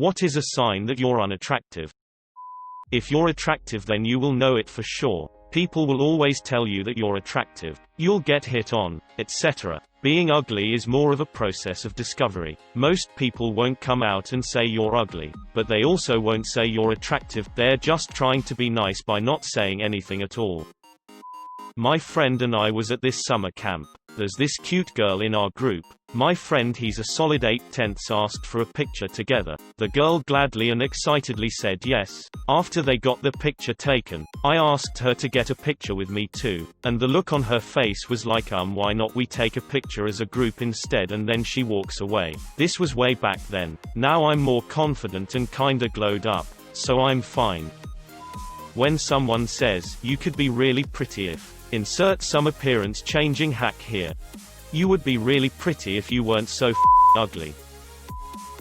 What is a sign that you're unattractive? If you're attractive, then you will know it for sure. People will always tell you that you're attractive. You'll get hit on, etc. Being ugly is more of a process of discovery. Most people won't come out and say you're ugly, but they also won't say you're attractive. They're just trying to be nice by not saying anything at all. My friend and I was at this summer camp. There's this cute girl in our group. My friend, he's a solid 8/10, asked for a picture together. The girl gladly and excitedly said yes. After they got the picture taken, I asked her to get a picture with me too, and the look on her face was like, why not we take a picture as a group instead, and then she walks away. This was way back then. Now I'm more confident and kinda glowed up, so I'm fine. When someone says, you could be really pretty if, insert some appearance changing hack here. You would be really pretty if you weren't so ugly.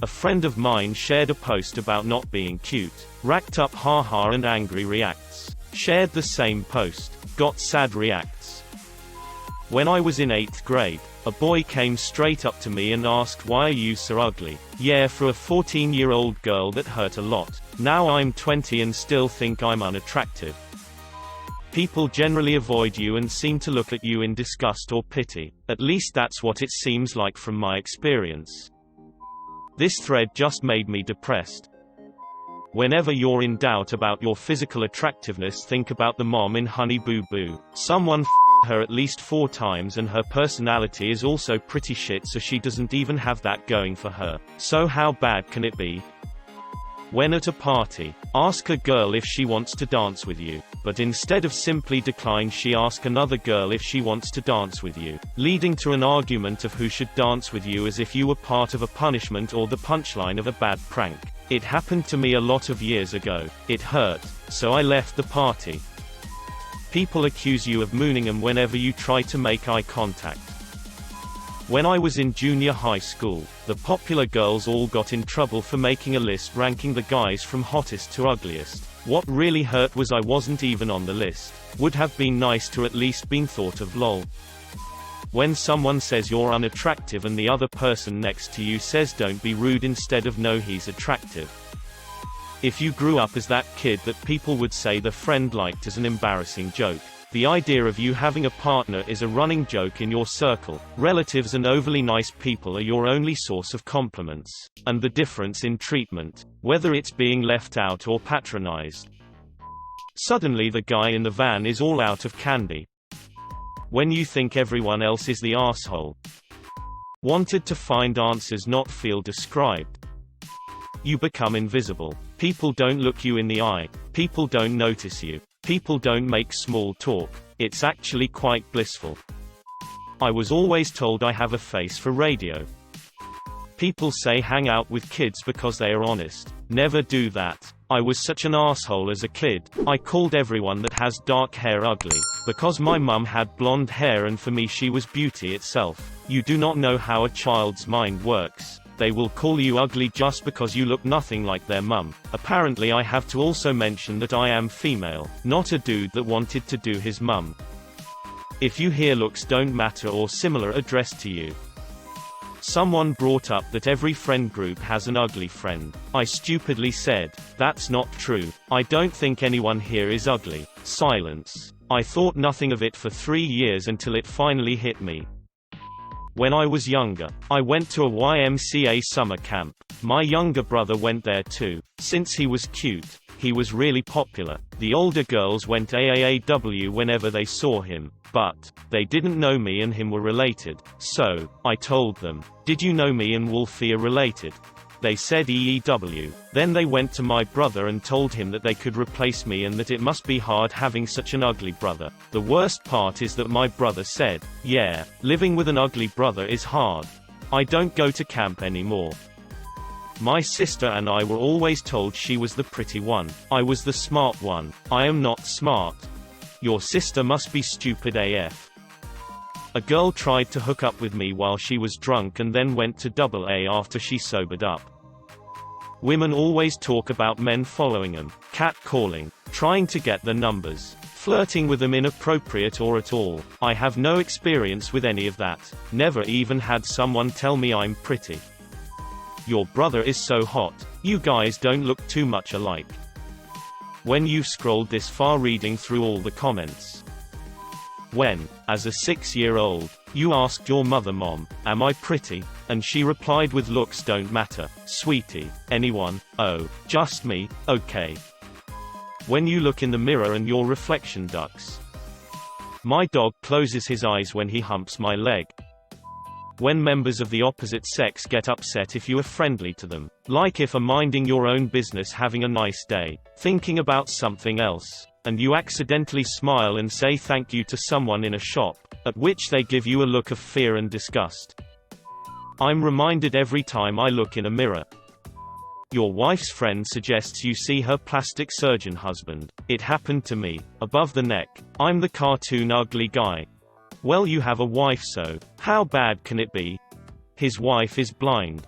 A friend of mine shared a post about not being cute. Racked up haha and angry reacts. Shared the same post. Got sad reacts. When I was in 8th grade, a boy came straight up to me and asked, why are you so ugly? Yeah, for a 14-year-old girl that hurt a lot. Now I'm 20 and still think I'm unattractive. People generally avoid you and seem to look at you in disgust or pity. At least that's what it seems like from my experience. This thread just made me depressed. Whenever you're in doubt about your physical attractiveness, think about the mom in Honey Boo Boo. Someone her at least 4 times and her personality is also pretty shit, so she doesn't even have that going for her. So how bad can it be? When at a party, ask a girl if she wants to dance with you, but instead of simply decline, she asks another girl if she wants to dance with you, leading to an argument of who should dance with you, as if you were part of a punishment or the punchline of a bad prank. It happened to me a lot of years ago. It hurt, so I left the party. People accuse you of mooning them whenever you try to make eye contact. When I was in junior high school, the popular girls all got in trouble for making a list ranking the guys from hottest to ugliest. What really hurt was I wasn't even on the list. Would have been nice to at least been thought of, lol. When someone says you're unattractive and the other person next to you says don't be rude instead of no, he's attractive. If you grew up as that kid that people would say the friend liked as an embarrassing joke, the idea of you having a partner is a running joke in your circle. Relatives and overly nice people are your only source of compliments. And the difference in treatment, whether it's being left out or patronized. Suddenly the guy in the van is all out of candy. When you think everyone else is the asshole. Wanted to find answers, not feel described. You become invisible. People don't look you in the eye. People don't notice you. People don't make small talk. It's actually quite blissful. I was always told I have a face for radio. People say hang out with kids because they are honest. Never do that. I was such an asshole as a kid. I called everyone that has dark hair ugly, because my mum had blonde hair and for me she was beauty itself. You do not know how a child's mind works. They will call you ugly just because you look nothing like their mum. Apparently I have to also mention that I am female, not a dude that wanted to do his mum. If you hear looks don't matter or similar addressed to you. Someone brought up that every friend group has an ugly friend. I stupidly said, that's not true. I don't think anyone here is ugly. Silence. I thought nothing of it for 3 years until it finally hit me. When I was younger, I went to a YMCA summer camp. My younger brother went there too. Since he was cute, he was really popular. The older girls went AAAW whenever they saw him, but they didn't know me and him were related. So I told them, did you know me and Wolfie are related? They said EEW. Then they went to my brother and told him that they could replace me and that it must be hard having such an ugly brother. The worst part is that my brother said, yeah, living with an ugly brother is hard. I don't go to camp anymore. My sister and I were always told she was the pretty one. I was the smart one. I am not smart. Your sister must be stupid AF. A girl tried to hook up with me while she was drunk and then went to AA after she sobered up. Women always talk about men following them, catcalling, trying to get their numbers, flirting with them inappropriate or at all. I have no experience with any of that. Never even had someone tell me I'm pretty. Your brother is so hot. You guys don't look too much alike. When you've scrolled this far reading through all the comments. When, as a 6-year-old, you asked your mother, "Mom, am I pretty?" and she replied with, "Looks don't matter, sweetie. Anyone? Oh, just me, okay." When you look in the mirror and your reflection ducks. My dog closes his eyes when he humps my leg. When members of the opposite sex get upset if you are friendly to them. Like if are minding your own business having a nice day, thinking about something else, and you accidentally smile and say thank you to someone in a shop, at which they give you a look of fear and disgust. I'm reminded every time I look in a mirror. Your wife's friend suggests you see her plastic surgeon husband. It happened to me. Above the neck. I'm the cartoon ugly guy. Well, you have a wife, so how bad can it be? His wife is blind.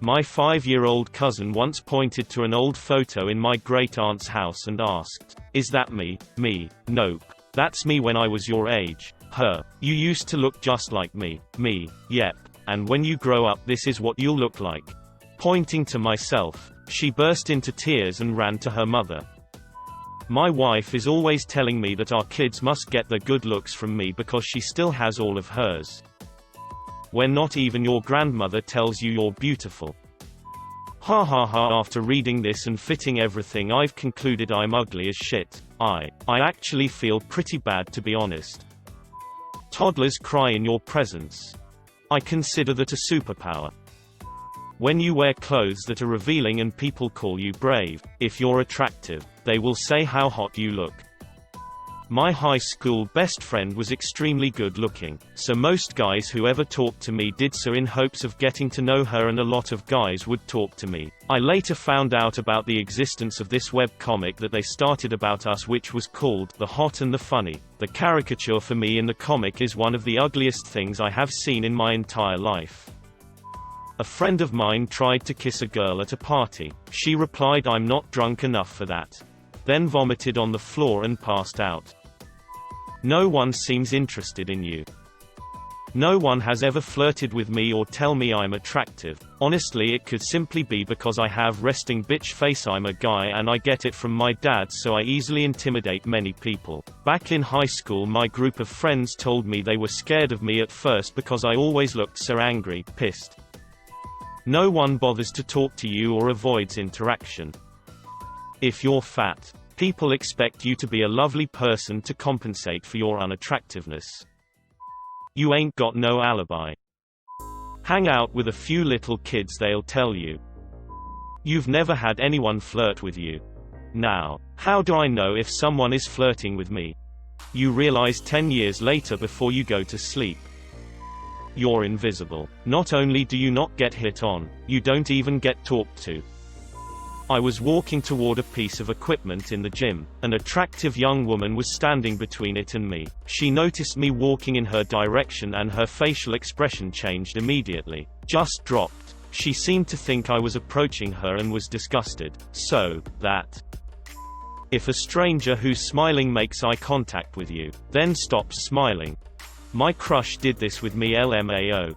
My 5-year-old cousin once pointed to an old photo in my great-aunt's house and asked, "Is that me?" Me. "Nope. That's me when I was your age." Her. "You used to look just like me." Me. "Yep. And when you grow up this is what you'll look like." Pointing to myself. She burst into tears and ran to her mother. My wife is always telling me that our kids must get their good looks from me because she still has all of hers. When not even your grandmother tells you you're beautiful. Ha ha ha. After reading this and fitting everything, I've concluded I'm ugly as shit. I actually feel pretty bad, to be honest. Toddlers cry in your presence. I consider that a superpower. When you wear clothes that are revealing and people call you brave, if you're attractive, they will say how hot you look. My high school best friend was extremely good looking, so most guys who ever talked to me did so in hopes of getting to know her, and a lot of guys would talk to me. I later found out about the existence of this web comic that they started about us, which was called The Hot and the Funny. The caricature for me in the comic is one of the ugliest things I have seen in my entire life. A friend of mine tried to kiss a girl at a party. She replied, "I'm not drunk enough for that." Then vomited on the floor and passed out. No one seems interested in you. No one has ever flirted with me or tell me I'm attractive. Honestly, it could simply be because I have resting bitch face. I'm a guy and I get it from my dad, so I easily intimidate many people. Back in high school, my group of friends told me they were scared of me at first because I always looked so angry, pissed. No one bothers to talk to you or avoids interaction. If you're fat, people expect you to be a lovely person to compensate for your unattractiveness. You ain't got no alibi. Hang out with a few little kids, they'll tell you. You've never had anyone flirt with you. Now, how do I know if someone is flirting with me? You realize 10 years later before you go to sleep. You're invisible. Not only do you not get hit on, you don't even get talked to. I was walking toward a piece of equipment in the gym. An attractive young woman was standing between it and me. She noticed me walking in her direction and her facial expression changed immediately. Just dropped. She seemed to think I was approaching her and was disgusted. So, that if a stranger who's smiling makes eye contact with you, then stops smiling. My crush did this with me, LMAO.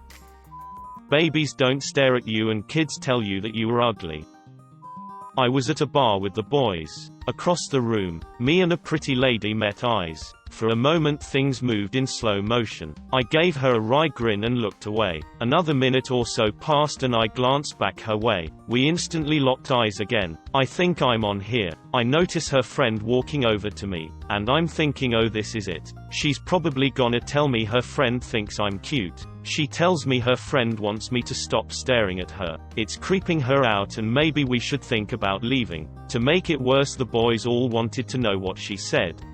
Babies don't stare at you and kids tell you that you are ugly. I was at a bar with the boys. Across the room, me and a pretty lady met eyes. For a moment things moved in slow motion. I gave her a wry grin and looked away. Another minute or so passed and I glanced back her way. We instantly locked eyes again. I think I'm on here. I notice her friend walking over to me, and I'm thinking, oh, this is it. She's probably gonna tell me her friend thinks I'm cute. She tells me her friend wants me to stop staring at her. It's creeping her out and maybe we should think about leaving. To make it worse, the boys all wanted to know what she said.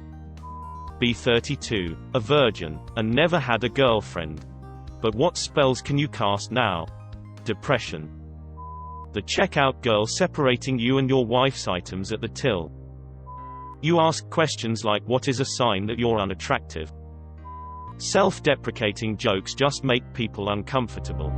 Be 32, a virgin, and never had a girlfriend. But what spells can you cast now? Depression. The checkout girl separating you and your wife's items at the till. You ask questions like, what is a sign that you're unattractive? Self-deprecating jokes just make people uncomfortable.